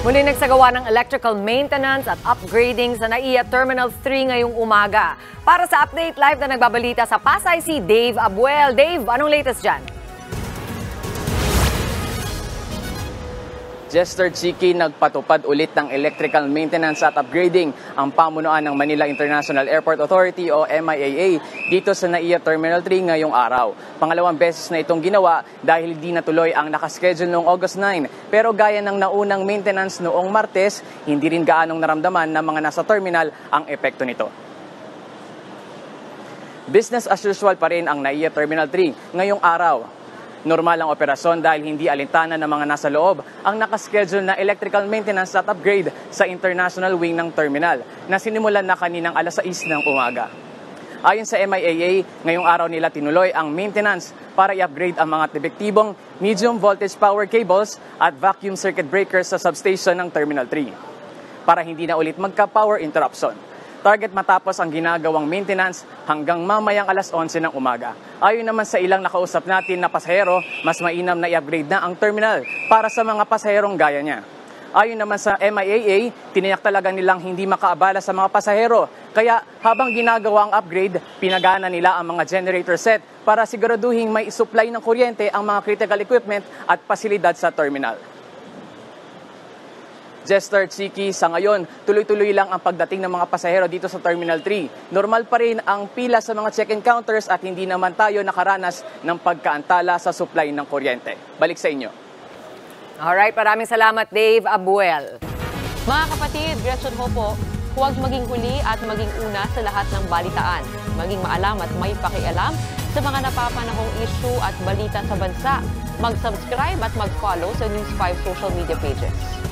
Muli nagsagawa ng electrical maintenance at upgrading sa NAIA Terminal 3 ngayong umaga. Para sa update live na nagbabalita sa Pasay, si Dave Abuel. Dave, anong latest dyan? Jester Chiki, nagpatupad ulit ng electrical maintenance at upgrading ang pamunuan ng Manila International Airport Authority o MIAA dito sa NAIA Terminal 3 ngayong araw. Pangalawang beses na itong ginawa dahil di natuloy ang nakaschedule noong August 9. Pero gaya ng naunang maintenance noong Martes, hindi rin gaanong naramdaman ng mga nasa terminal ang epekto nito. Business as usual pa rin ang NAIA Terminal 3 ngayong araw. Normal ang operasyon dahil hindi alintana ng mga nasa loob ang nakaschedule na electrical maintenance at upgrade sa international wing ng terminal na sinimulan na kaninang alas 6 ng umaga. Ayon sa MIAA, ngayong araw nila tinuloy ang maintenance para i-upgrade ang mga epektibong medium voltage power cables at vacuum circuit breakers sa substation ng Terminal 3 para hindi na ulit magka-power interruption. Target matapos ang ginagawang maintenance hanggang mamayang alas 11 ng umaga. Ayon naman sa ilang nakausap natin na pasahero, mas mainam na i-upgrade na ang terminal para sa mga pasaherong gaya niya. Ayon naman sa MIAA, tiniyak talaga nilang hindi makaabala sa mga pasahero. Kaya habang ginagawa ang upgrade, pinagana nila ang mga generator set para siguraduhin may supply ng kuryente ang mga critical equipment at pasilidad sa terminal. Jester Chiki, sa ngayon, tuloy-tuloy lang ang pagdating ng mga pasahero dito sa Terminal 3. Normal pa rin ang pila sa mga check-in counters at hindi naman tayo nakaranas ng pagkaantala sa supply ng kuryente. Balik sa inyo. Alright, maraming salamat, Dave Abuel. Mga kapatid, Gretchen ho po, huwag maging huli at maging una sa lahat ng balitaan. Maging maalam at may pakialam sa mga napapanahong issue at balita sa bansa. Mag-subscribe at mag-follow sa News 5 social media pages.